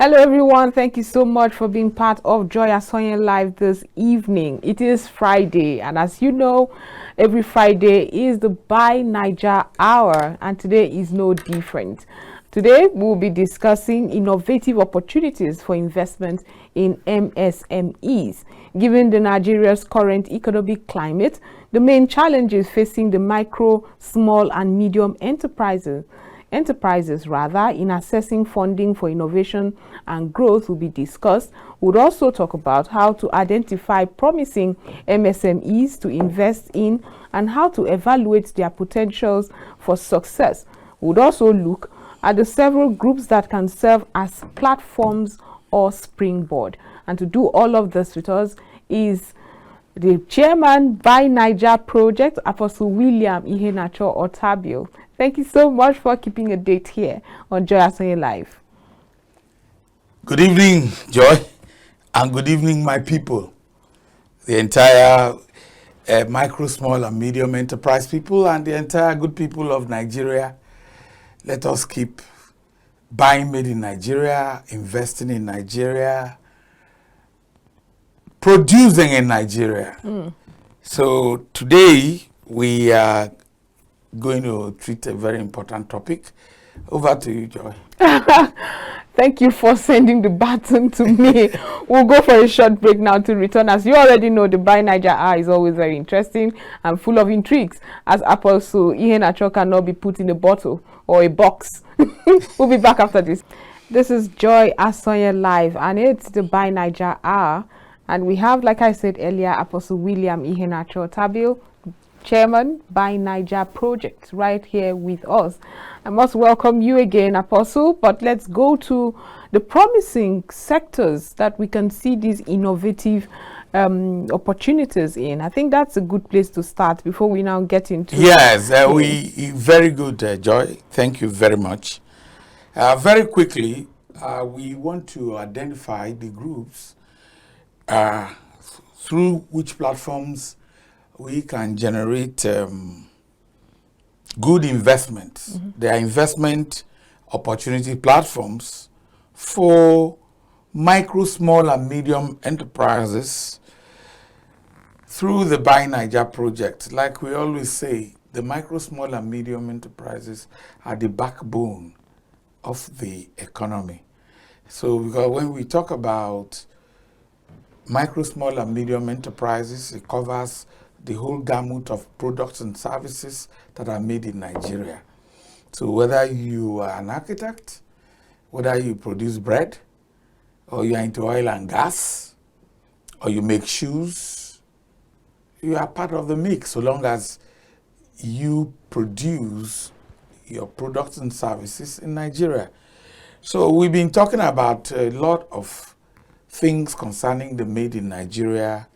Hello everyone, thank you so much for being part of Joy Asonye Live this evening. It is Friday, and as you know, every Friday is the Buy NAIJA hour, and today is no different. Today we'll be discussing innovative opportunities for investment in MSMEs. Given the Nigeria's current economic climate, the main challenges facing the micro, small and medium enterprises in assessing funding for innovation and growth will be discussed. We'll also talk about how to identify promising MSMEs to invest in and how to evaluate their potentials for success. We'll also look at the several groups that can serve as platforms or springboard. And to do all of this with us is the chairman by NAIJA project, Apostle William Iheanacho Otabil. Thank you so much for keeping a date here on Joy Asonye Live. Good evening, Joy, and good evening, my people, the entire micro, small, and medium enterprise people, and the entire good people of Nigeria. Let us keep buying made in Nigeria, investing in Nigeria, producing in Nigeria. So today we are going to treat a very important topic. Over to you, Joy. Thank you for sending the baton to me. We'll go for a short break now to return. As you already know, the Buy NAIJA hour is always very interesting and full of intrigues, as Apostle Iheanacho cannot be put in a bottle or a box. We'll be back after this. This is Joy Asonye Live, and it's the Buy NAIJA hour. And we have, like I said earlier, Apostle William Iheanacho Otabil, chairman by NAIJA project, right here with us. I must welcome you again, Apostle, but let's go to the promising sectors that we can see these innovative opportunities in. I think that's a good place to start before we now get into yes, very good, Joy. Thank you very much. Very quickly, we want to identify the groups through which platforms we can generate good investments. There are investment opportunity platforms for micro, small, and medium enterprises through the Buy NAIJA project. Like we always say, the micro, small, and medium enterprises are the backbone of the economy. So because when we talk about micro, small, and medium enterprises, it covers the whole gamut of products and services that are made in Nigeria. So whether you are an architect, whether you produce bread, or you are into oil and gas, or you make shoes, you are part of the mix so long as you produce your products and services in Nigeria. So we've been talking about a lot of things concerning the Made in Nigeria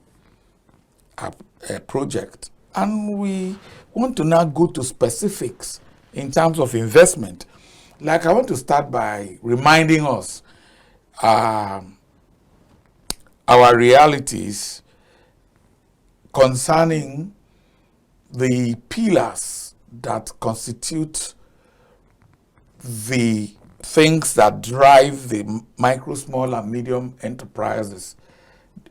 project, and we want to now go to specifics in terms of investment. Like, I want to start by reminding us our realities concerning the pillars that constitute the things that drive the micro, small, and medium enterprises.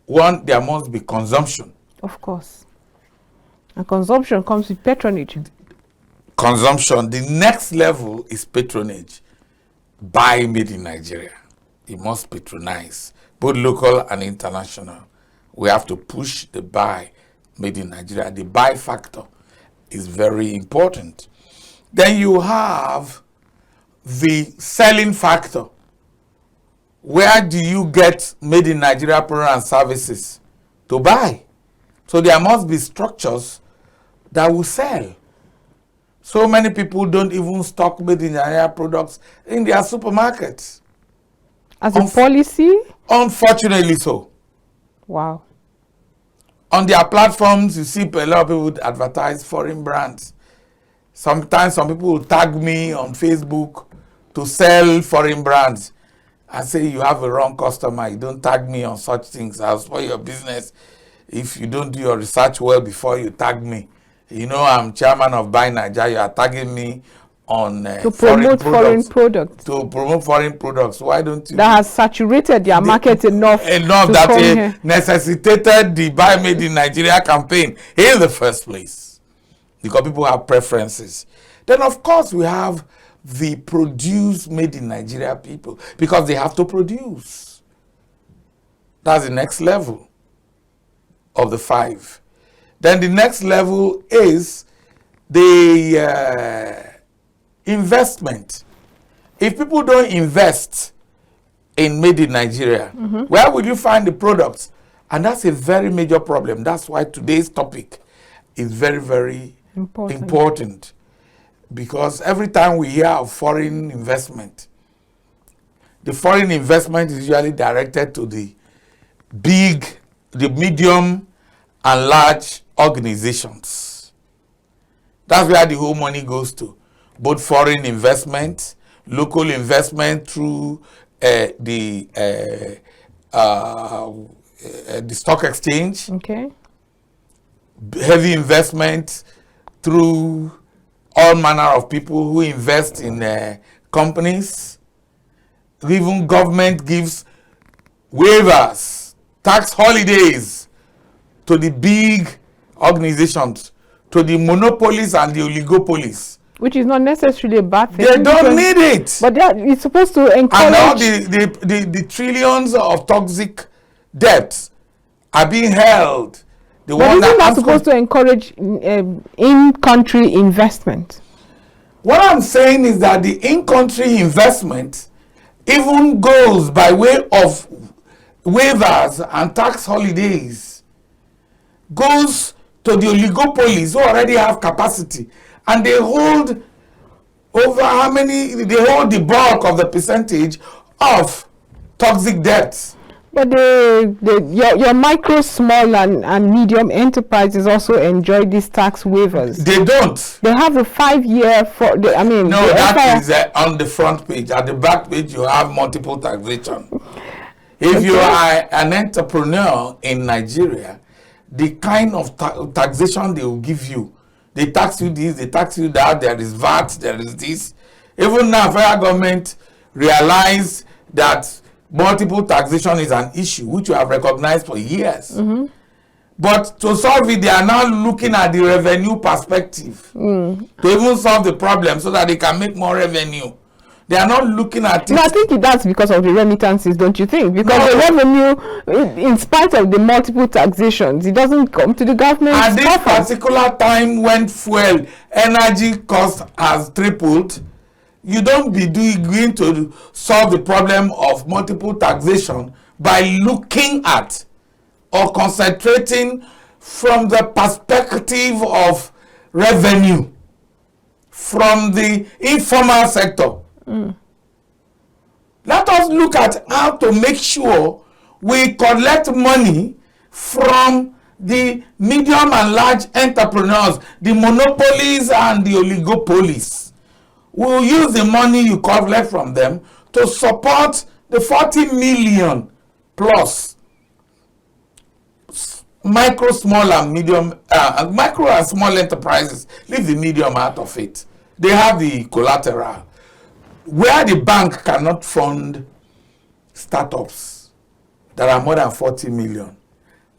One, there must be consumption. Of course. And consumption comes with patronage. Consumption. The next level is patronage. Buy made in Nigeria. It must patronize, both local and international. We have to push the buy made in Nigeria. The buy factor is very important. Then you have the selling factor. Where do you get made in Nigeria products and services to buy? So there must be structures that will sell. So many people don't even stock made in Nigeria products in their supermarkets. As a policy? Unfortunately so. Wow. On their platforms, you see a lot of people advertise foreign brands. Sometimes some people will tag me on Facebook to sell foreign brands. I say, you have a wrong customer. You don't tag me on such things. I'll spoil your business if you don't do your research well before you tag me. You know, I'm chairman of Buy NAIJA. You are tagging me on to promote foreign products. To promote forein products. Why don't you? That has saturated their market enough that it necessitated the Buy Made in Nigeria campaign in the first place. Because people have preferences. Then, of course, we have the produce made in Nigeria people, because they have to produce. That's the next level of the 5. Then the next level is the investment. If people don't invest in made in Nigeria, where will you find the products? And that's a very major problem. That's why today's topic is very, very important. Because every time we hear of foreign investment, the foreign investment is usually directed to the medium and large organizations. That's where the whole money goes to. Both foreign investment, local investment through the stock exchange, heavy investment through all manner of people who invest in companies. Even government gives waivers, tax holidays to the big organizations, to the monopolies and the oligopolies. Which is not necessarily a bad thing. They don't need it. But it's supposed to encourage. And now the trillions of toxic debts are being held. But isn't that supposed to encourage in-country investment? What I'm saying is that the in-country investment even goes by way of waivers and tax holidays, goes to the oligopolies who already have capacity, and they hold over how many, they hold the bulk of the percentage of toxic debts. But your micro, small, and medium enterprises also enjoy these tax waivers. They don't. They have a 5-year for. No, that is on the front page. At the back page, you have multiple taxation. If you are an entrepreneur in Nigeria, the kind of taxation they will give you, they tax you this, they tax you that. There is VAT, there is this. Even now, federal government realize that multiple taxation is an issue which we have recognized for years. But to solve it, they are now looking at the revenue perspective to even solve the problem so that they can make more revenue. They are not looking at it. No, I think that's because of the remittances, don't you think? Because the revenue, in spite of the multiple taxations, it doesn't come to the government. At this particular time when fuel, energy cost has tripled, you don't be going to solve the problem of multiple taxation by looking at or concentrating from the perspective of revenue from the informal sector. Let us look at how to make sure we collect money from the medium and large entrepreneurs, the monopolies and the oligopolies. We will use the money you collect from them to support the 40 million plus micro, small, and medium, micro and small enterprises. Leave the medium out of it. They have the collateral. Where the bank cannot fund startups that are more than 40 million,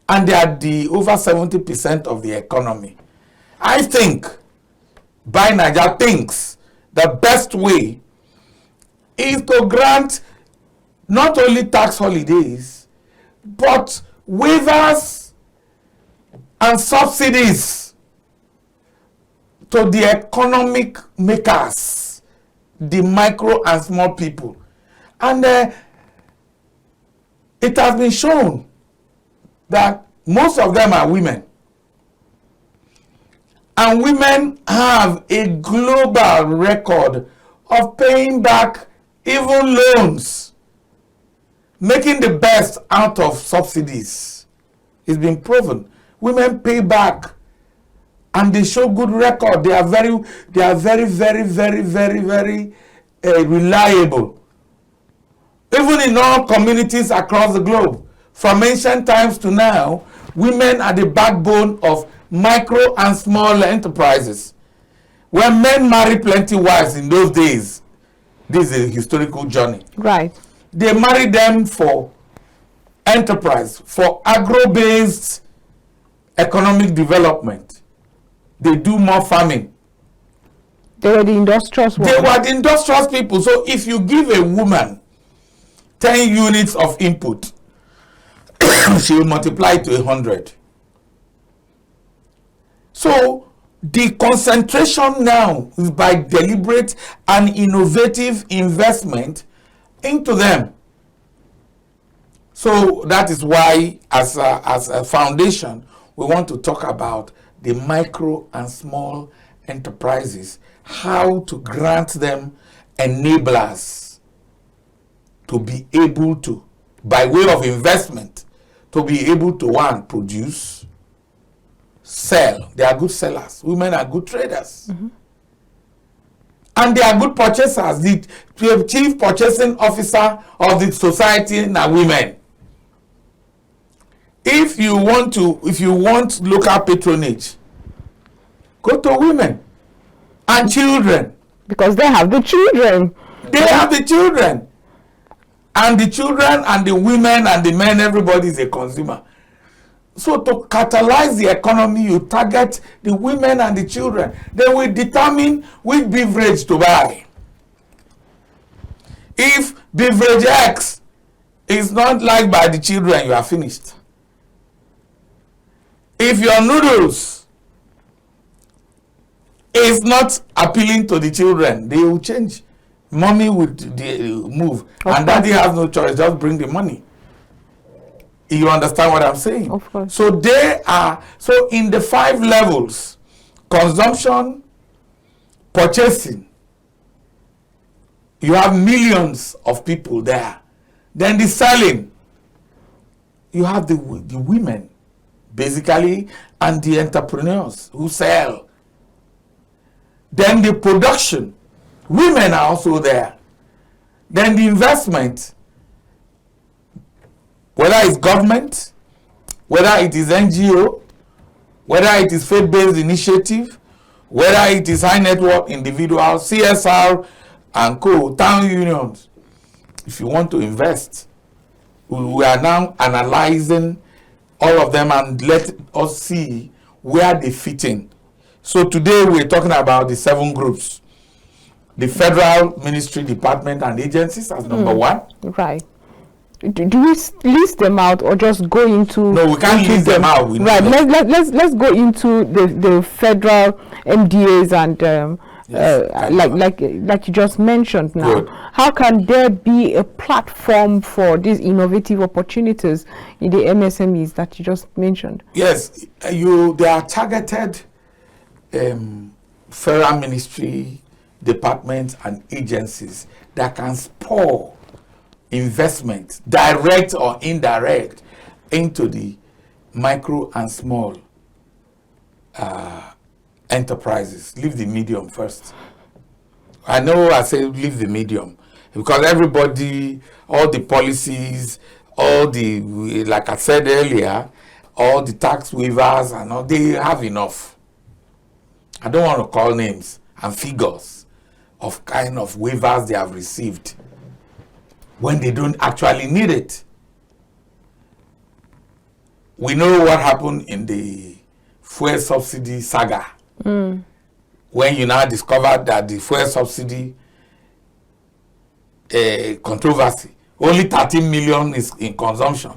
and they are the over 70% of the economy. I think Buy NAIJA thinks the best way is to grant not only tax holidays, but waivers and subsidies to the economic makers, the micro and small people. And it has been shown that most of them are women. And women have a global record of paying back even loans, making the best out of subsidies. It's been proven. Women pay back and they show good record. They are very reliable. Even in all communities across the globe, from ancient times to now, women are the backbone of micro and small enterprises. When men marry plenty wives in those days, this is a historical journey. Right. They marry them for enterprise, for agro-based economic development. They do more farming. They were the industrious ones. They were the industrious people. So if you give a woman 10 units of input, she will multiply it to 100. So the concentration now is by deliberate and innovative investment into them. So that is why, as a foundation, we want to talk about the micro and small enterprises, how to grant them enablers to be able to, by way of investment, to be able to, one, produce, sell. They are good sellers. Women are good traders. And they are good purchasers. The chief purchasing officer of the society are women. If you want local patronage, go to women and children. Because they have the children. They have the children. And the children and the women and the men, everybody is a consumer. So to catalyze the economy, you target the women and the children. They will determine which beverage to buy. If beverage X is not liked by the children, you are finished. If your noodles is not appealing to the children, they will change. Mommy would move. And daddy has no choice, just bring the money. You understand what I'm saying? Of course. So so in the 5 levels, consumption, purchasing, you have millions of people there. Then the selling, you have the women, basically, and the entrepreneurs who sell. Then the production, women are also there. Then the investment, whether it's government, whether it is NGO, whether it is faith-based initiative, whether it is high net worth individuals, CSR and co, town unions. If you want to invest, we are now analyzing all of them and let us see where they fit in. So today we're talking about the 7 groups. The federal ministry, department and agencies as number 1. Right. Do we list them out or just go into? No, we can't list them out. Right. Let's go into the federal MDAs and yes, like you just mentioned now. Good. How can there be a platform for these innovative opportunities in the MSMEs that you just mentioned? Yes, they are targeted federal ministry, departments and agencies that can spur investment, direct or indirect, into the micro and small enterprises. Leave the medium first. I know I say leave the medium because everybody, all the policies, all the, like I said earlier, all the tax waivers and all, they have enough. I don't want to call names and figures of kind of waivers they have received when they don't actually need it. We know what happened in the fuel subsidy saga. When you now discovered that the fuel subsidy controversy, only 13 million is in consumption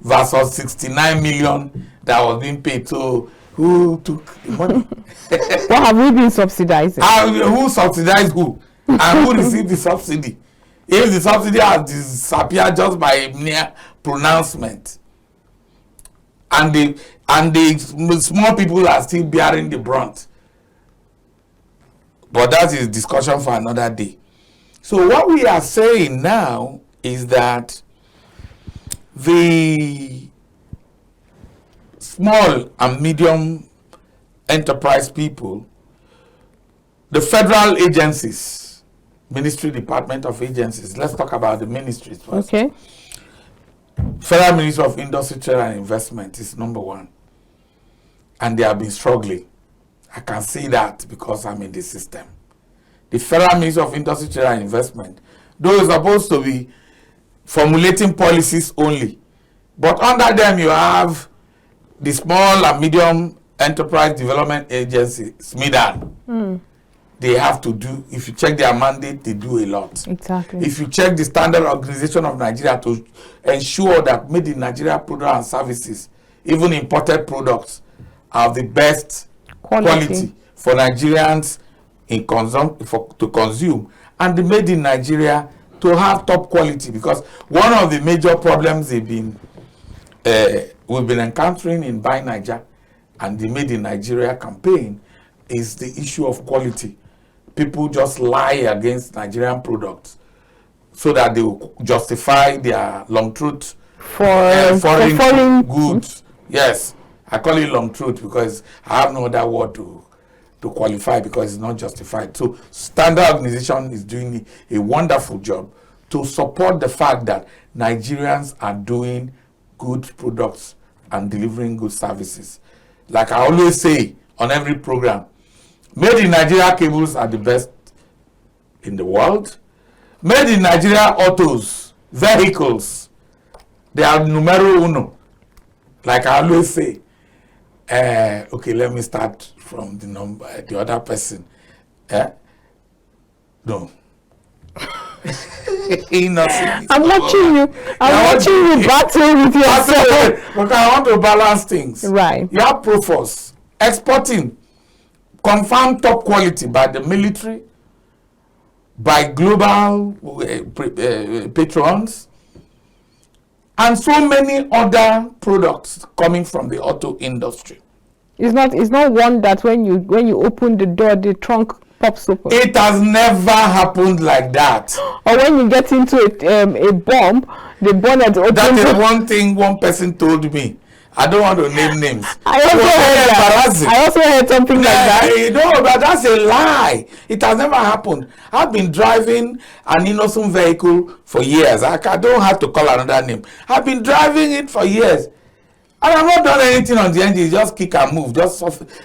versus 69 million that was being paid. So who took the money? What have we been subsidizing? Who subsidized who? And who received the subsidy? If the subsidy has disappeared just by mere pronouncement, and the small people are still bearing the brunt. But that is discussion for another day. So what we are saying now is that the small and medium enterprise people, the federal agencies, ministry, department of agencies, let's talk about the ministries first. Okay. Federal Ministry of Industry, Trade and Investment is number 1. And they have been struggling. I can say that because I'm in the system. The Federal Ministry of Industry, Trade and Investment, though it's supposed to be formulating policies only, but under them you have the Small and Medium Enterprise Development Agency, SMEDAN. They have to do, if you check their mandate, they do a lot. Exactly. If you check the Standard Organization of Nigeria to ensure that made in Nigeria products and services, even imported products, are of the best quality for Nigerians to consume, and the made in Nigeria to have top quality, because one of the major problems we've been encountering in Buy Naija and the Made in Nigeria campaign is the issue of quality. People just lie against Nigerian products so that they will justify their long truth foreign goods. Yes, I call it long truth because I have no other word to qualify, because it's not justified. So Standard Organization is doing a wonderful job to support the fact that Nigerians are doing good products and delivering good services. Like I always say on every program, Made in Nigeria cables are the best in the world. Made in Nigeria autos, vehicles, they are numero uno. Like I always say. Okay, let me start from the other person. No. I'm watching you. I'm watching you battle with yourself. Because I want to balance things. Right. You have Proforce exporting confirmed top quality by the military, by global patrons, and so many other products coming from the auto industry. It's not one that when you open the door, the trunk pops open. It has never happened like that. Or when you get into a bomb, the bonnet opens. That is one thing one person told me. I don't want to name names. I also heard something like that. No, but that's a lie. It has never happened. I've been driving an innocent vehicle for years. I don't have to call another name. I've been driving it for years. And I've not done anything on the engine, just kick and move, just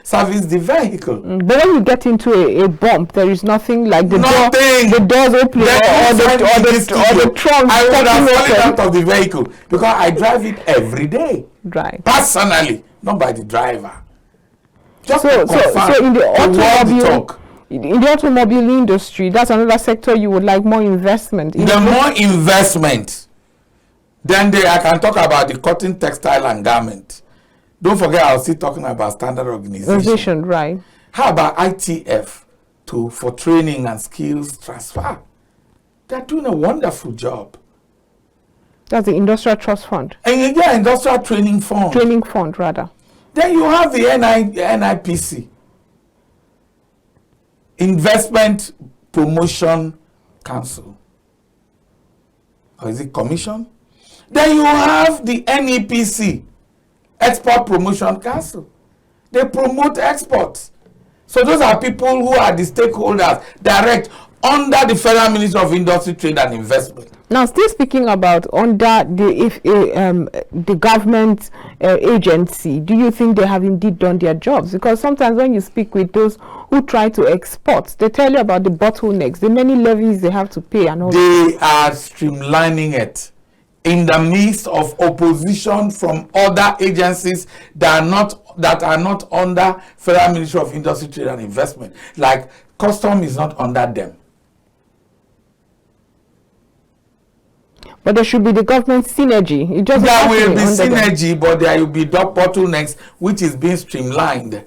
service the vehicle. But when you get into a bump, there is nothing like the doors open or the trunk. I would have fallen out of the vehicle because I drive it every day. Right. Personally, not by the driver. Just so in the automobile industry, that's another sector you would like more investment. More investment. Then I can talk about the cotton, textile, and garment. Don't forget, I was still talking about Standard Organization. Right. How about ITF for training and skills transfer? They're doing a wonderful job. That's the Industrial Trust Fund. And yeah, Industrial Training Fund. Training Fund, rather. Then you have the NIPC, Investment Promotion Council. Or is it Commission? Then you have the NEPC, Export Promotion Council. They promote exports. So those are people who are the stakeholders direct under the Federal Ministry of Industry, Trade and Investment. Now, still speaking about under the government agency, do you think they have indeed done their jobs? Because sometimes when you speak with those who try to export, they tell you about the bottlenecks, the many levies they have to pay, and all. They are streamlining it in the midst of opposition from other agencies that are not under Federal Ministry of Industry, Trade and Investment. Like Custom is not under them. But there should be the government synergy. There will be synergy, but there will be bottlenecks, which is being streamlined.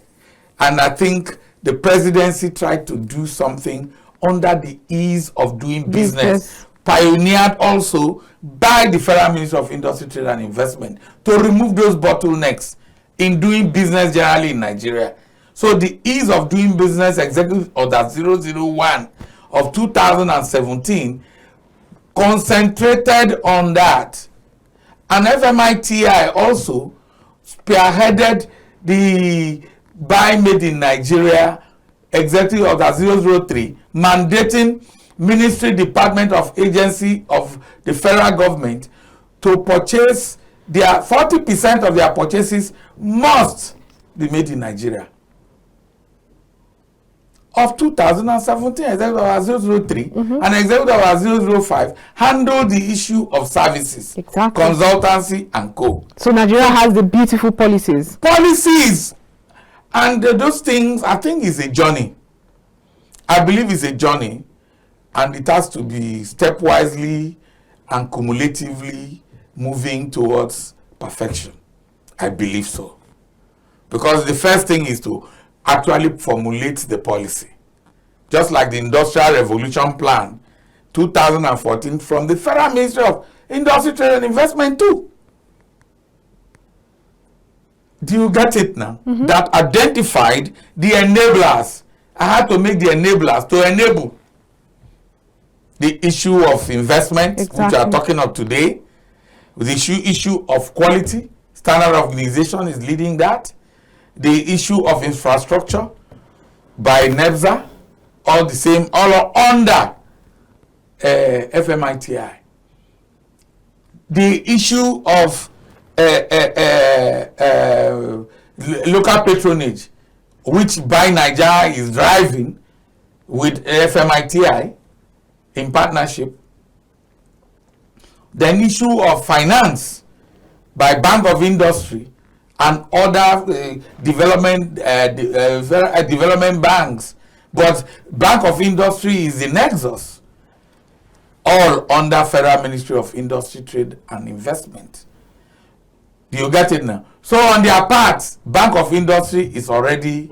And I think the presidency tried to do something under the ease of doing business. Pioneered also by the Federal Ministry of Industry, Trade and Investment to remove those bottlenecks in doing business generally in Nigeria. So the ease of doing business executive order 001 of 2017 concentrated on that. And FMITI also spearheaded the Buy Made in Nigeria Executive Order 003, mandating Ministry, Department of Agency of the federal government to purchase their 40% of their purchases must be made in Nigeria. of 2017, Executive Order 003, and Executive Order 005 handle the issue of services, consultancy, and co. So Nigeria has the beautiful policies. And those things, I think, is a journey. I believe it's a journey, and it has to be stepwisely and cumulatively moving towards perfection. I believe so. Because the first thing is to actually formulate the policy. Just like the Industrial Revolution Plan 2014 from the Federal Ministry of Industry, Trade and Investment too. Do you get it now? That identified the enablers. I had to make the enablers to enable the issue of investment, which we are talking of today. The issue of quality, standard organization is leading that. The issue of infrastructure by NEBSA, all the same, all under FMITI. The issue of local patronage, which by NAIJA is driving with FMITI in partnership. The issue of finance by Bank of Industry and other development banks, but Bank of Industry is the nexus, all under Federal Ministry of Industry, Trade and Investment. Do you get it now? So on their part, Bank of Industry is already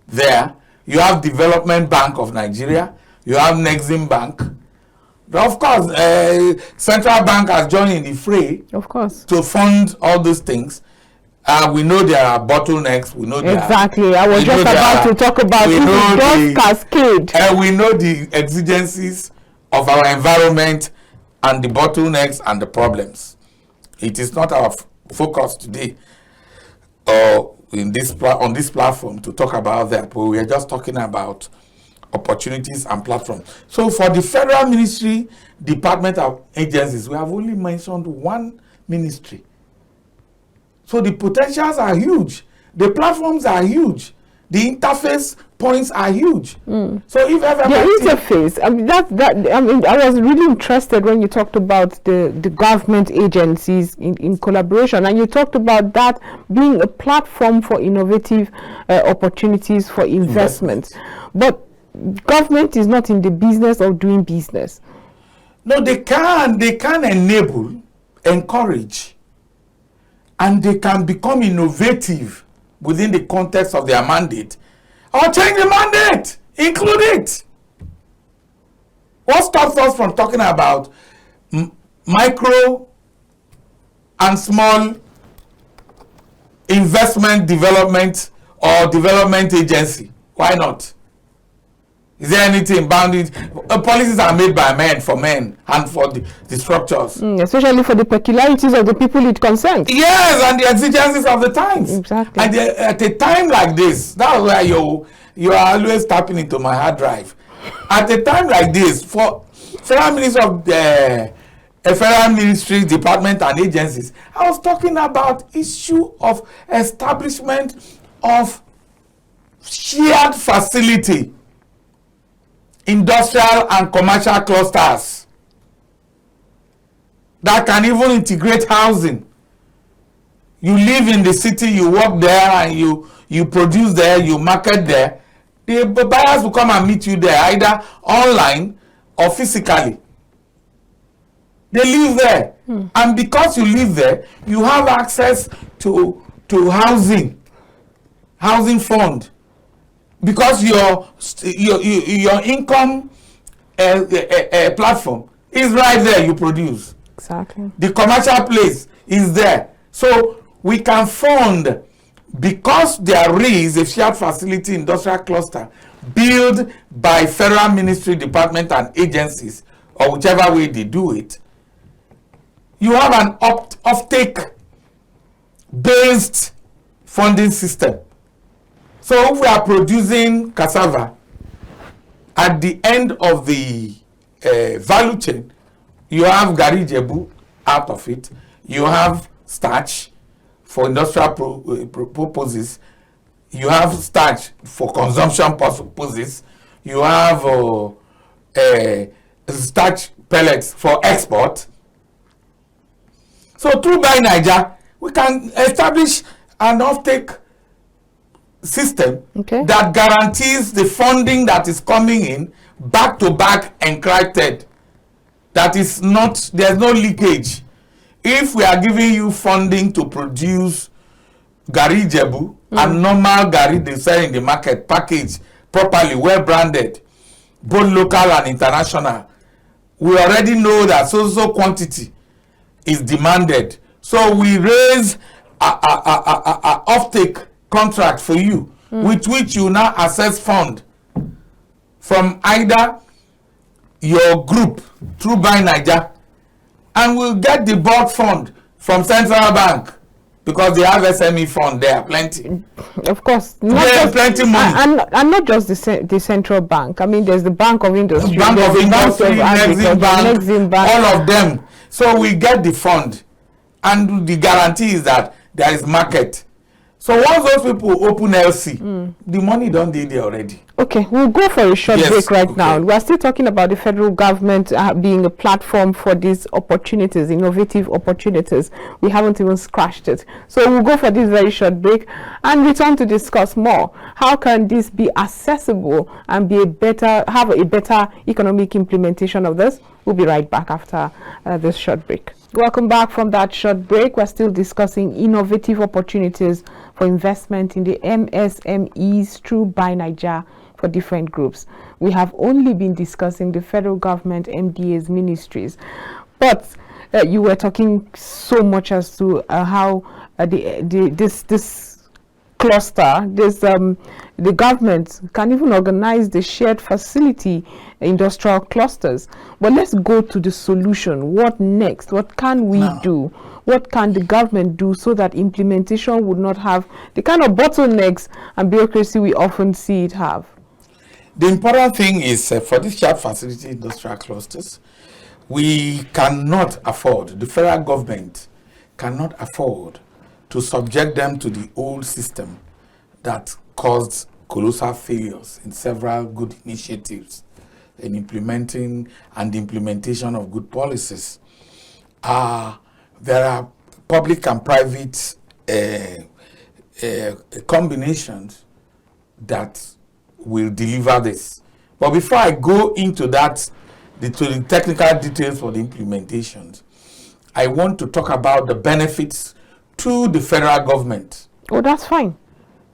there. You have Development Bank of Nigeria. You have Nexim Bank. Of course, Central Bank has joined in the fray. Of course. To fund all those things. We know there are bottlenecks. We know there exactly. I was just about to talk about this cascade. We know the exigencies of our environment and the bottlenecks and the problems. It is not our focus today in this on this platform to talk about that, but we are just talking about opportunities and platforms. So for the Federal Ministry, Department of Agencies, we have only mentioned one ministry. So the potentials are huge. The platforms are huge. The interface points are huge. So if ever the interface, I was really interested when you talked about the government agencies in collaboration, and you talked about that being a platform for innovative opportunities for investment. But government is not in the business of doing business. No, they can enable, encourage, and they can become innovative within the context of their mandate, or change the mandate, include it. What stops us from talking about micro and small investment development or development agency? Why not? Is there anything bounded? Policies are made by men, for men, and for the structures. Especially for the peculiarities of the people it concerns. Yes, and the exigencies of the times. Exactly. And at a time like this, that's where you are always tapping into my hard drive. At a time like this, for Federal Ministry of the Federal Ministry, Department and Agencies, I was talking about issue of establishment of shared facility, industrial and commercial clusters that can even integrate housing. You live in the city, you work there, and you produce there, you market there. The buyers will come and meet you there, either online or physically. They live there. And because you live there, you have access to housing fund. Because your income platform is right there, you produce. Exactly. The commercial place is there. So we can fund, because there is a shared facility industrial cluster built by Federal Ministry, Department and Agencies, or whichever way they do it. You have an offtake based funding system. So if we are producing cassava, at the end of the value chain, you have Gari Jebu out of it. You have starch for industrial purposes. You have starch for consumption purposes. you have starch pellets for export. So through Buy NAIJA, we can establish an offtake system that guarantees the funding that is coming in back to back encrypted. That is not, there's no leakage. If we are giving you funding to produce Gari Jebu and normal Gari they sell in the market, packaged properly, well branded, both local and international, we already know that so quantity is demanded. So we raise a offtake contract for you, with which you now access fund from either your group through Buy NAIJA, and we'll get the bulk fund from Central Bank, because they have SME fund there, plenty. Of course. Plenty money. And not just the Central Bank. I mean, there's the Bank of Industry. Bank of Industry, Exim Bank, all of them. So we get the fund. And the guarantee is that there is market. So once those people open LC, the money don't be there already. Okay, we'll go for a short break right now. We are still talking about the federal government being a platform for these opportunities, innovative opportunities. We haven't even scratched it. So we'll go for this very short break and return to discuss more. How can this be accessible and be have a better economic implementation of this? We'll be right back after this short break. Welcome back from that short break. We're still discussing innovative opportunities for investment in the MSMEs through Buy NAIJA for different groups. We have only been discussing the federal government MDA's ministries, but you were talking so much as to how this cluster, the government can even organize the shared facility industrial clusters. But let's go to the solution. What next? What can we do? What can the government do so that implementation would not have the kind of bottlenecks and bureaucracy we often see it have? The important thing is for these shared facility industrial clusters, we cannot afford, the federal government cannot afford to subject them to the old system that caused colossal failures in several good initiatives in implementing and the implementation of good policies. There are public and private combinations that will deliver this. But before I go into that, to the technical details for the implementations, I want to talk about the benefits to the federal government. Oh, that's fine.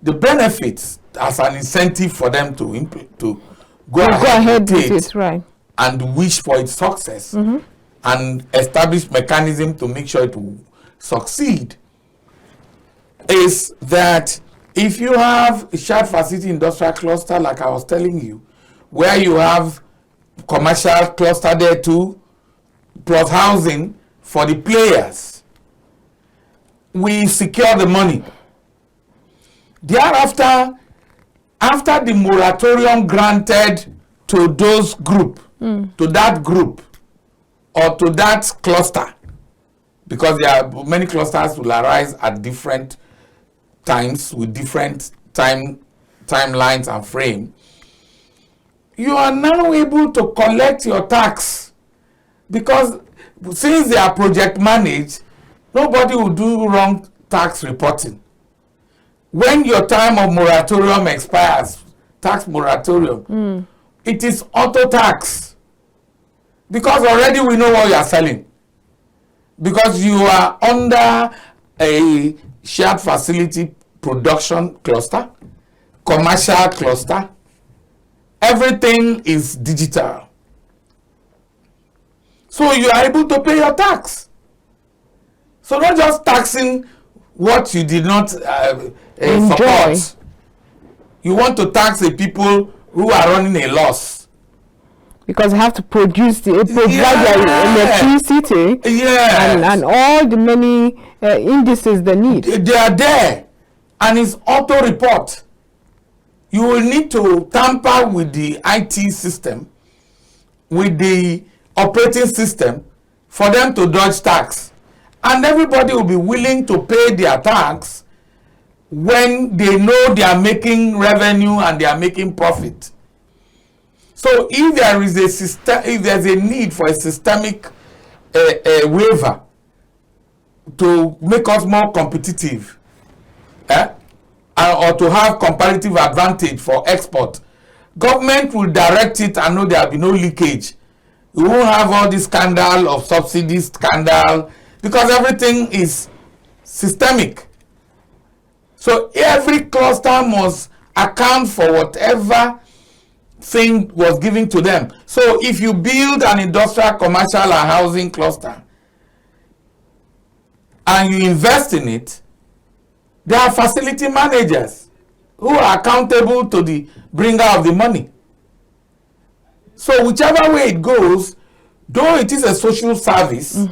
The benefits as an incentive for them to go ahead with it, right, and wish for its success, and establish mechanism to make sure it will succeed, is that if you have a shared facility industrial cluster, like I was telling you, where you have commercial cluster there too, plus housing for the players, we secure the money. Thereafter, after the moratorium granted to those group, to that group, or to that cluster, because there are many clusters will arise at different times with different timelines and frame, you are now able to collect your tax, because since they are project managed, nobody will do wrong tax reporting. When your time of moratorium expires, tax moratorium, it is auto tax, because already we know what you are selling, because you are under a shared facility production cluster, commercial cluster. Everything is digital, so you are able to pay your tax. So not just taxing what you did not support. You want to tax the people who are running a loss, because they have to provide their electricity, and all the many indices they need. They are there, and it's auto report. You will need to tamper with the IT system, with the operating system, for them to dodge tax. And everybody will be willing to pay their tax when they know they are making revenue and they are making profit. So if there is a system, if there's a need for a systemic waiver to make us more competitive, or to have comparative advantage for export, government will direct it and know there will be no leakage. We won't have all this scandal of subsidy scandal, because everything is systemic. So every cluster must account for whatever thing was given to them. So if you build an industrial, commercial, and housing cluster and you invest in it, there are facility managers who are accountable to the bringer of the money. So whichever way it goes, though it is a social service,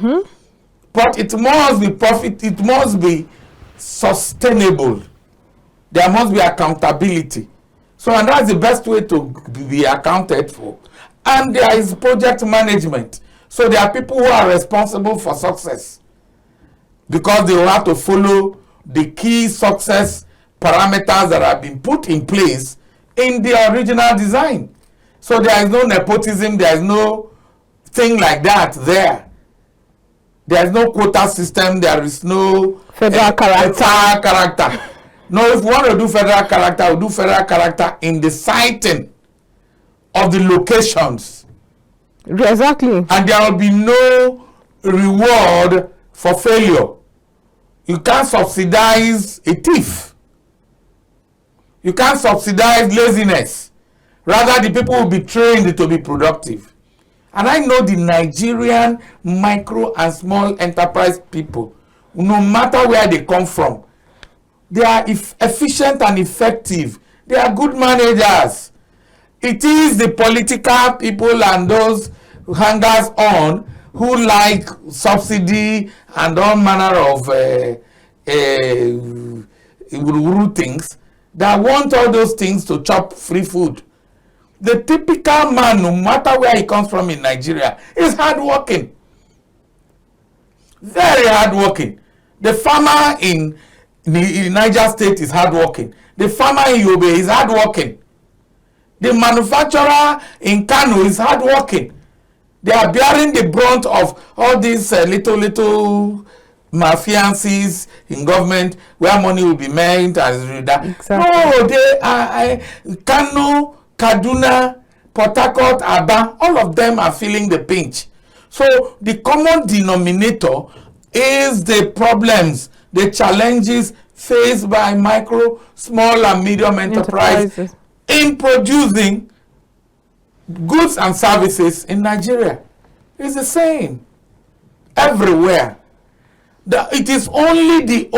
but it must be profit, it must be sustainable. There must be accountability. So, and that's the best way to be accounted for. And there is project management. So there are people who are responsible for success, because they will have to follow the key success parameters that have been put in place in the original design. So there is no nepotism, there is no thing like that there. There is no quota system, there is no federal character. No, if we want to do federal character, we'll do federal character in the siting of the locations. Exactly. And there will be no reward for failure. You can't subsidize a thief. You can't subsidize laziness. Rather, the people will be trained to be productive. And I know the Nigerian micro and small enterprise people, no matter where they come from, they are efficient and effective. They are good managers. It is the political people and those hangers on who like subsidy and all manner of things, that want all those things to chop free food. The typical man, no matter where he comes from in Nigeria, is hardworking. Very hardworking. The farmer in Niger State is hardworking. The farmer in Yobe is hardworking. The manufacturer in Kano is hardworking. They are bearing the brunt of all these little malfeasance in government where money will be made. Exactly. No, they are Kano, Kaduna, Port Harcourt, Aba, all of them are feeling the pinch. So the common denominator is the problems, the challenges faced by micro, small and medium enterprises in producing goods and services in Nigeria. It's the same everywhere. It is only the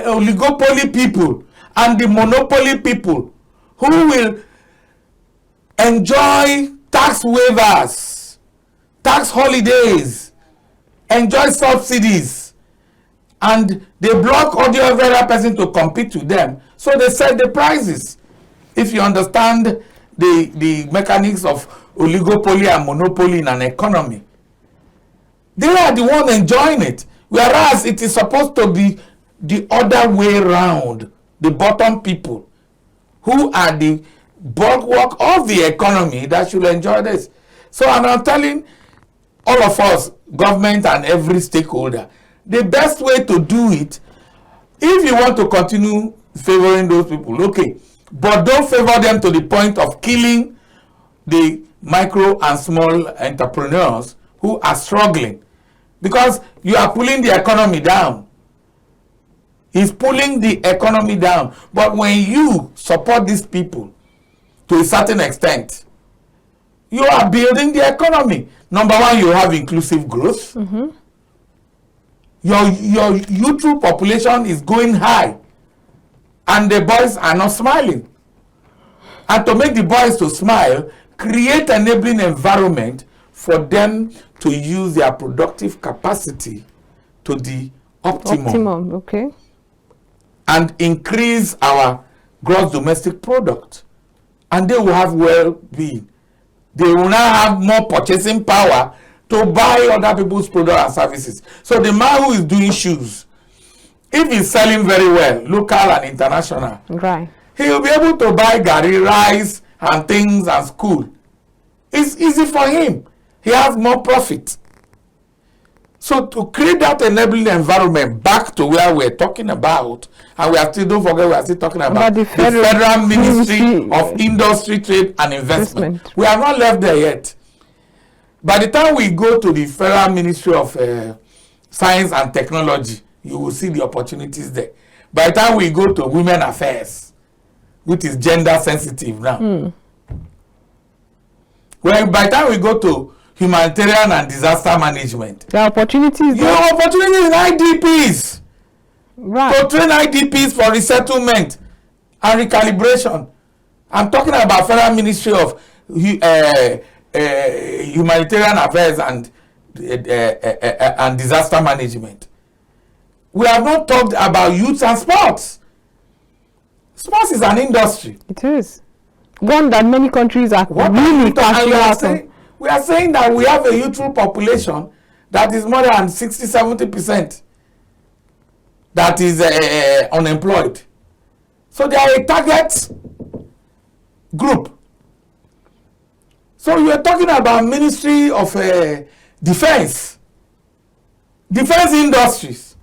oligopoly people and the monopoly people who will enjoy tax waivers, tax holidays, enjoy subsidies, and they block all the other person to compete with them. So they set the prices. If you understand the mechanics of oligopoly and monopoly in an economy, they are the one enjoying it. Whereas it is supposed to be the other way around, the bottom people who are the bulwark of the economy that should enjoy this. So I'm telling all of us, government and every stakeholder, the best way to do it, if you want to continue favoring those people, okay, but don't favor them to the point of killing the micro and small entrepreneurs who are struggling, because you are pulling the economy down. It's pulling the economy down. But when you support these people to a certain extent, you are building the economy. Number one, you have inclusive growth. Your youthful population is going high, and the boys are not smiling. And to make the boys to smile, create an enabling environment for them to use their productive capacity to the optimum. Okay. And increase our gross domestic product. And they will have well-being. They will now have more purchasing power to buy other people's products and services. So the man who is doing shoes, if he's selling very well, local and international, right, he will be able to buy gari, rice, and things and school It's easy for him. He has more profit. So to create that enabling environment back to where we're talking about, and we are still, don't forget, we are still talking about the Federal Ministry of Industry, Trade and Investment. We have not left there yet. By the time we go to the Federal Ministry of Science and Technology, you will see the opportunities there. By the time we go to Women Affairs, which is gender sensitive now. Well, by the time we go to Humanitarian and Disaster Management, the opportunities. Your opportunities in IDPs. Right. To train IDPs for resettlement and recalibration. I'm talking about Federal Ministry of Humanitarian Affairs and Disaster Management. We have not talked about youth and sports. Sports is an industry. It is. One that many countries are really cashing out on. We are saying that we have a youthful population that is more than 60-70% that is unemployed. So they are a target group. So you are talking about Ministry of Defense industries.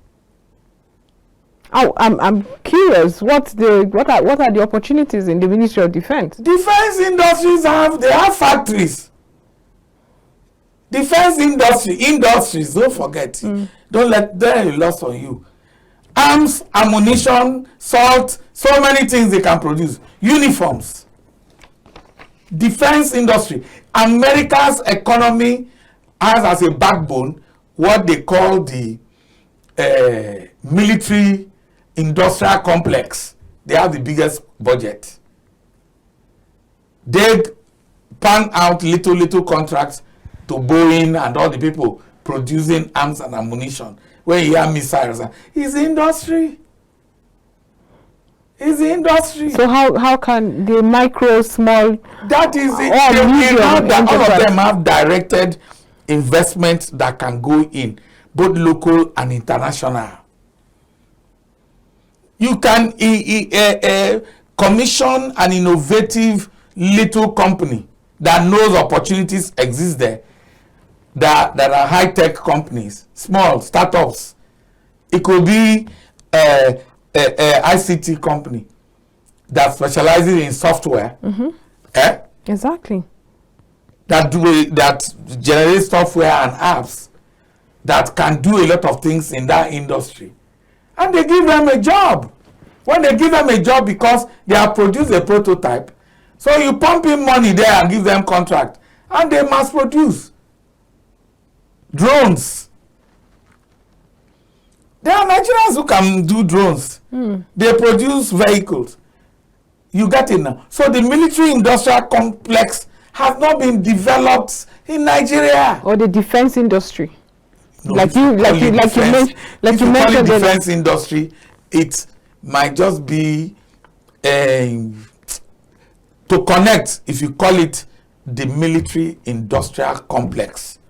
Oh, I'm curious. What are the opportunities in the Ministry of Defense? Defense industries have factories. Defense industries, don't forget. Don't let them be lost on you. Arms, ammunition, salt, so many things they can produce. Uniforms. Defense industry. America's economy has as a backbone what they call the military industrial complex. They have the biggest budget. They pan out little contracts to Boeing and all the people producing arms and ammunition. When you hear missiles, it's industry. It's the industry. So how can the micro, small, that is it. All of them have directed investments that can go in, both local and international. You can commission an innovative little company that knows opportunities exist there, that are high-tech companies, small startups. It could be a ICT company that specializes in software. Exactly. That generates software and apps that can do a lot of things in that industry. And they give them a job. When they give them a job because they have produced a prototype, so you pump in money there and give them contract, and they mass produce. Drones. There are Nigerians who can do drones. They produce vehicles. You get it now. So the military industrial complex has not been developed in Nigeria. Or the defense industry. No, like you mentioned defense industry, it might just be to connect, if you call it the military industrial complex.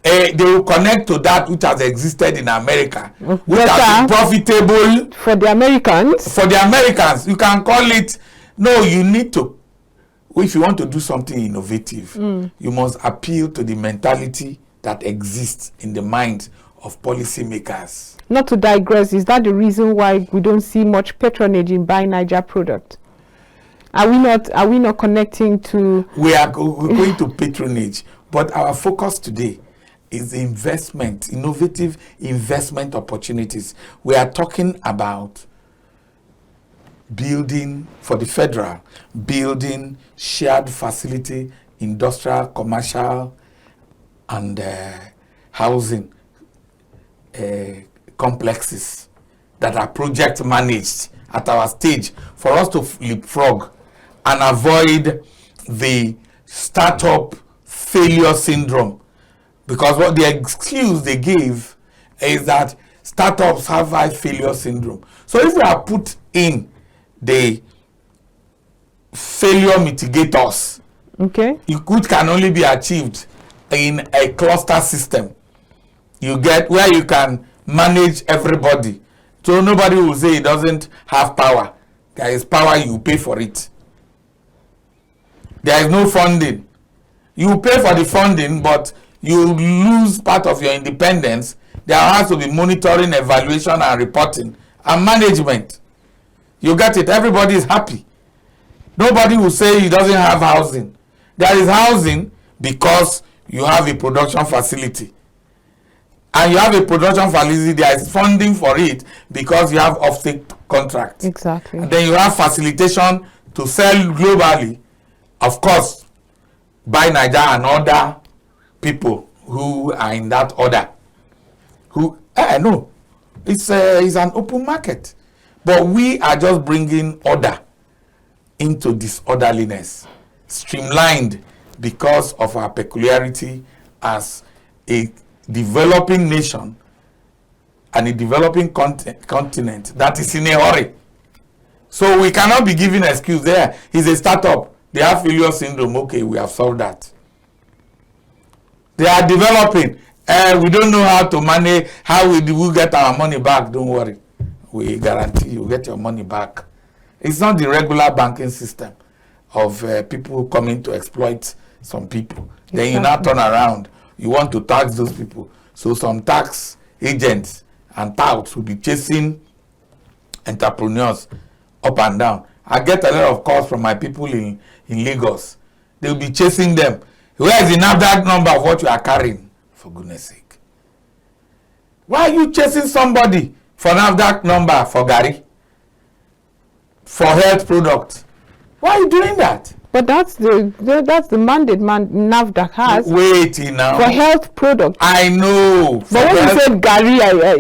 They will connect to that which has existed in America, which has been profitable for the Americans. For the Americans, you can call it. No, you need to. If you want to do something innovative, you must appeal to the mentality that exists in the minds of policymakers. Not to digress, is that the reason why we don't see much patronage in buying NAIJA product? Are we not connecting to? We're going to patronage, but our focus today is investment, innovative investment opportunities. We are talking about building for the federal, building shared facility, industrial, commercial, and housing complexes that are project managed at our stage for us to leapfrog and avoid the startup failure syndrome. Because what the excuse they give is that startups have high failure syndrome. So if we are put in the failure mitigators, which can only be achieved in a cluster system, you get where you can manage everybody. So nobody will say it doesn't have power. There is power, you pay for it. There is no funding. You pay for the funding, but you lose part of your independence. There has to be monitoring, evaluation, and reporting, and management. You get it? Everybody is happy. Nobody will say he doesn't have housing. There is housing because you have a production facility. And you have a production facility, there is funding for it because you have off-take contracts. Exactly. And then you have facilitation to sell globally, of course, by NAIJA and other people who are in that order. No, it's an open market. But we are just bringing order into disorderliness, streamlined because of our peculiarity as a developing nation and a developing continent that is in a hurry. So we cannot be giving an excuse there. It's a startup. They have failure syndrome. Okay, we have solved that. They are developing. We don't know how to manage. How we will get our money back? Don't worry. We guarantee you get your money back. It's not the regular banking system of people coming to exploit some people. Exactly. Then you now turn around. You want to tax those people. So some tax agents and touts will be chasing entrepreneurs up and down. I get a lot of calls from my people in Lagos. They will be chasing them. Where is the NAFDAC number of what you are carrying? For goodness sake. Why are you chasing somebody for NAFDAC number for Gary? For health products? Why are you doing that? But that's the mandate NAFDAC has. Wait now. For health products. I know. But when you said Gary,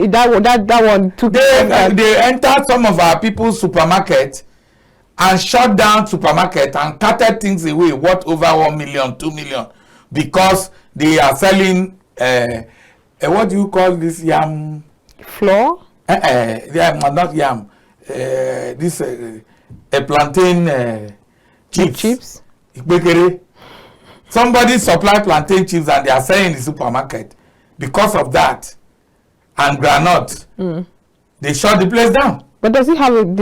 that one took. They entered some of our people's supermarket and shut down supermarket and carted things away worth over 1 million, 2 million because they are selling what do you call this yam? Flour? Not yam. This a plantain. Chips. Somebody supply plantain chips and they are selling in the supermarket. Because of that and granite, they shut the place down. But does it have you don't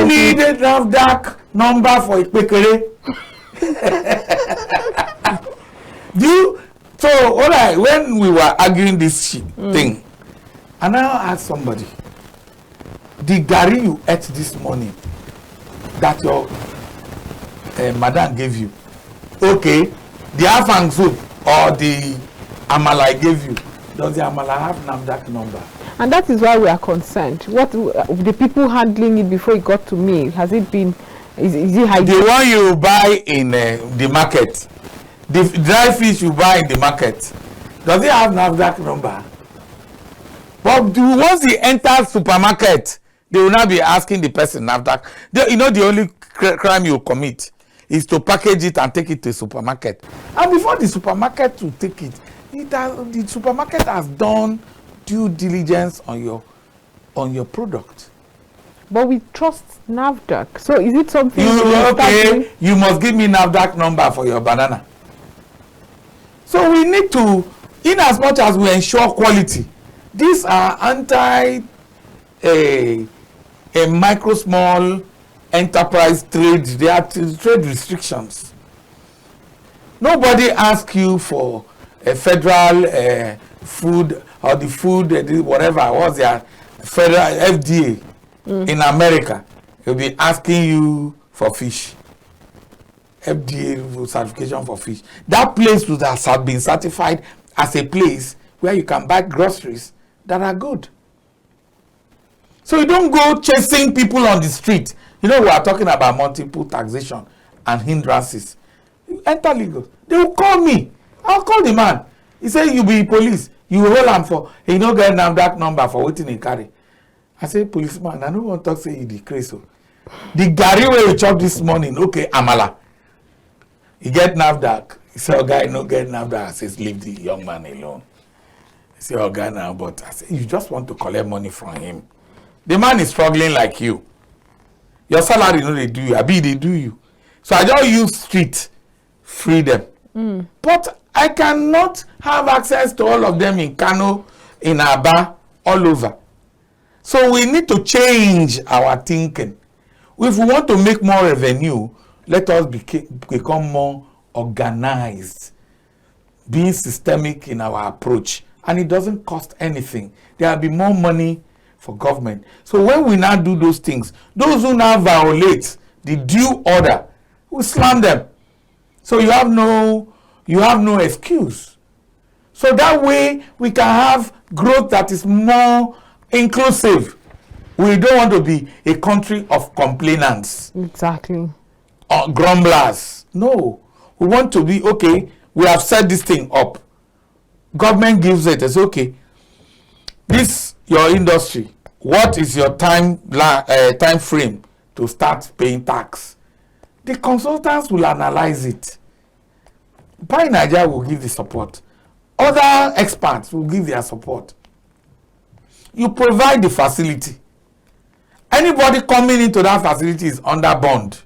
need a NAFDAC number for Ipekere. So all right, when we were arguing this thing, and I asked somebody, the Gary you ate this morning that your madam gave you, okay, the afang soup or the amala I gave you, does the amala have NAFDAC number? And that is why we are concerned. What the people handling it before it got to me? Has it been? Is it hygienic? The one you buy in the market, the dry fish you buy in the market, does it have NAFDAC number? But once they enter supermarket, they will not be asking the person NAFDAC. The only crime you commit is to package it and take it to a supermarket. And before the supermarket will take it, the supermarket has done due diligence on your product. But we trust NAFDAC. So is it something you must give me NAFDAC number for your banana. So we need to, in as much as we ensure quality, these are a micro small enterprise trade. They are trade restrictions. Nobody asks you for a federal food or the food whatever was their federal FDA in America. They'll be asking you for fish. FDA certification for fish. That place would have been certified as a place where you can buy groceries that are good. So you don't go chasing people on the street. We are talking about multiple taxation and hindrances. You enter legal. They will call me. I'll call the man. He say you be police. You hold him for, he no get NAFDAC number for waiting he carry. I say, policeman, I don't want to talk say you the crazy. The Gary where you chop this morning, okay, amala. He get NAFDAC. He say, oh guy, no get NAFDAC. I say, leave the young man alone. He say, oh guy now, but I say, you just want to collect money from him. The man is struggling like you. Your salary, they do you. Abi, they do you. So I don't use street freedom. But I cannot have access to all of them in Kano, in Aba, all over. So we need to change our thinking. If we want to make more revenue, let us become more organized, being systemic in our approach, and it doesn't cost anything. There will be more money for government. So when we now do those things, those who now violate the due order, we slam them. So you have no excuse. So that way we can have growth that is more inclusive. We don't want to be a country of complainants. Exactly. Or grumblers. No. We want to be, okay, we have set this thing up. Government gives it. It's okay. This, your industry, what is your time frame to start paying tax? The consultants will analyze it. Buy NAIJA will give the support. Other experts will give their support. You provide the facility. Anybody coming into that facility is under bond.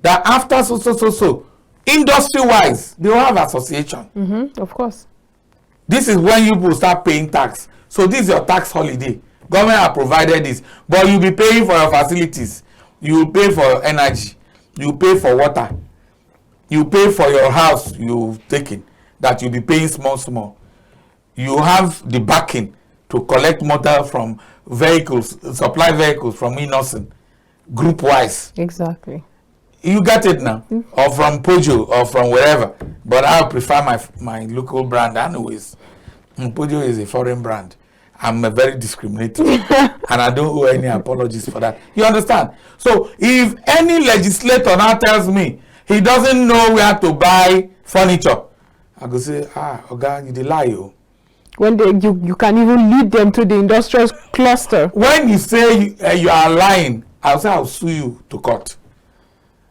That after so, industry-wise, they will have association. Of course. This is when you will start paying tax. So this is your tax holiday. Government have provided this. But you'll be paying for your facilities. You will pay for energy. You pay for water. You pay for your house you've taken. That you'll be paying small. You have the backing to collect motor from vehicles, supply vehicles from Innocent, group-wise. Exactly. You get it now, or from Pojo, or from wherever. But I prefer my local brand anyways. Pojo is a foreign brand. I'm a very discriminating, and I don't owe any apologies for that. You understand? So if any legislator now tells me he doesn't know where to buy furniture, I go say, Oga, you dey lie, yo. When you can even lead them to the industrial cluster. When you say you are lying, I'll say I'll sue you to court.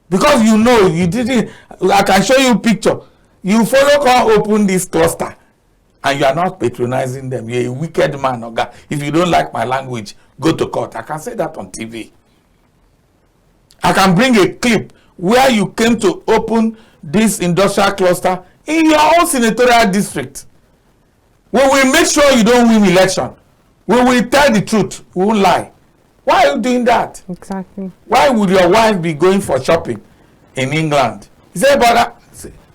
Because you know you didn't. I can show you a picture. You follow come open this cluster and you are not patronizing them. You're a wicked man, Oga. If you don't like my language, go to court. I can say that on TV. I can bring a clip where you came to open this industrial cluster in your own senatorial district. We will make sure you don't win election. We will tell the truth. We won't lie. Why are you doing that? Exactly. Why would your wife be going for shopping in England? You say, brother,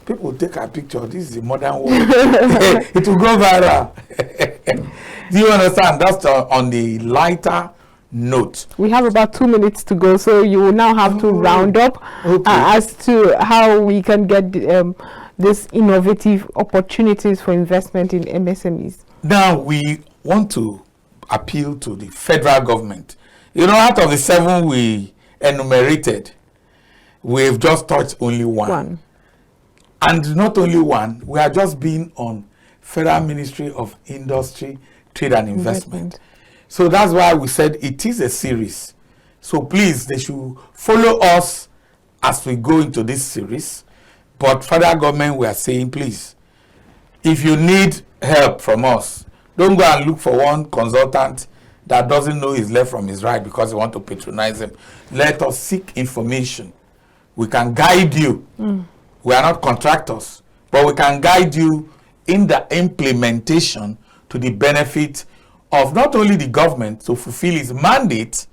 people take a picture. This is the modern world. It will go viral. Do you understand? That's on the lighter note. We have about 2 minutes to go, so you will now have to round up as to how we can get these innovative opportunities for investment in MSMEs. Now, we want to appeal to the federal government. You know, out of the 7 we enumerated, we've just touched only one. And not only one, we are just being on Federal Ministry of Industry, Trade and Investment. So that's why we said it is a series. So please, they should follow us as we go into this series. But federal government, we are saying, please, if you need help from us, don't go and look for one consultant that doesn't know his left from his right because you want to patronize him. Let us seek information. We can guide you. We are not contractors, but we can guide you in the implementation to the benefit of not only the government to fulfill its mandate,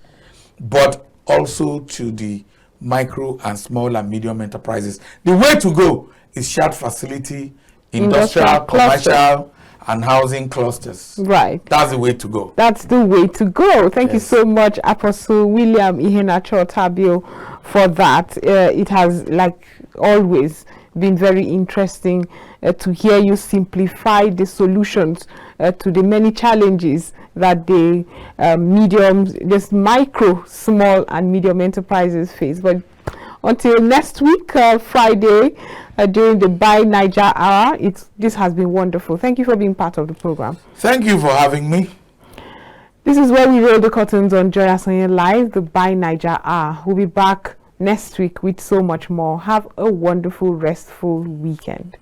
but also to the micro and small and medium enterprises. The way to go is shared facility, industrial, commercial, and housing clusters. Right. That's the way to go. That's the way to go. Thank you so much, Apostle William Iheanacho Otabil, for that. It has, like always, been very interesting to hear you simplify the solutions to the many challenges that the this micro, small, and medium enterprises face. But until next week, Friday, during the Buy NAIJA Hour, this has been wonderful. Thank you for being part of the program. Thank you for having me. This is where we roll the curtains on Joy Asonye Live, the Buy NAIJA Hour. We'll be back next week with so much more. Have a wonderful, restful weekend.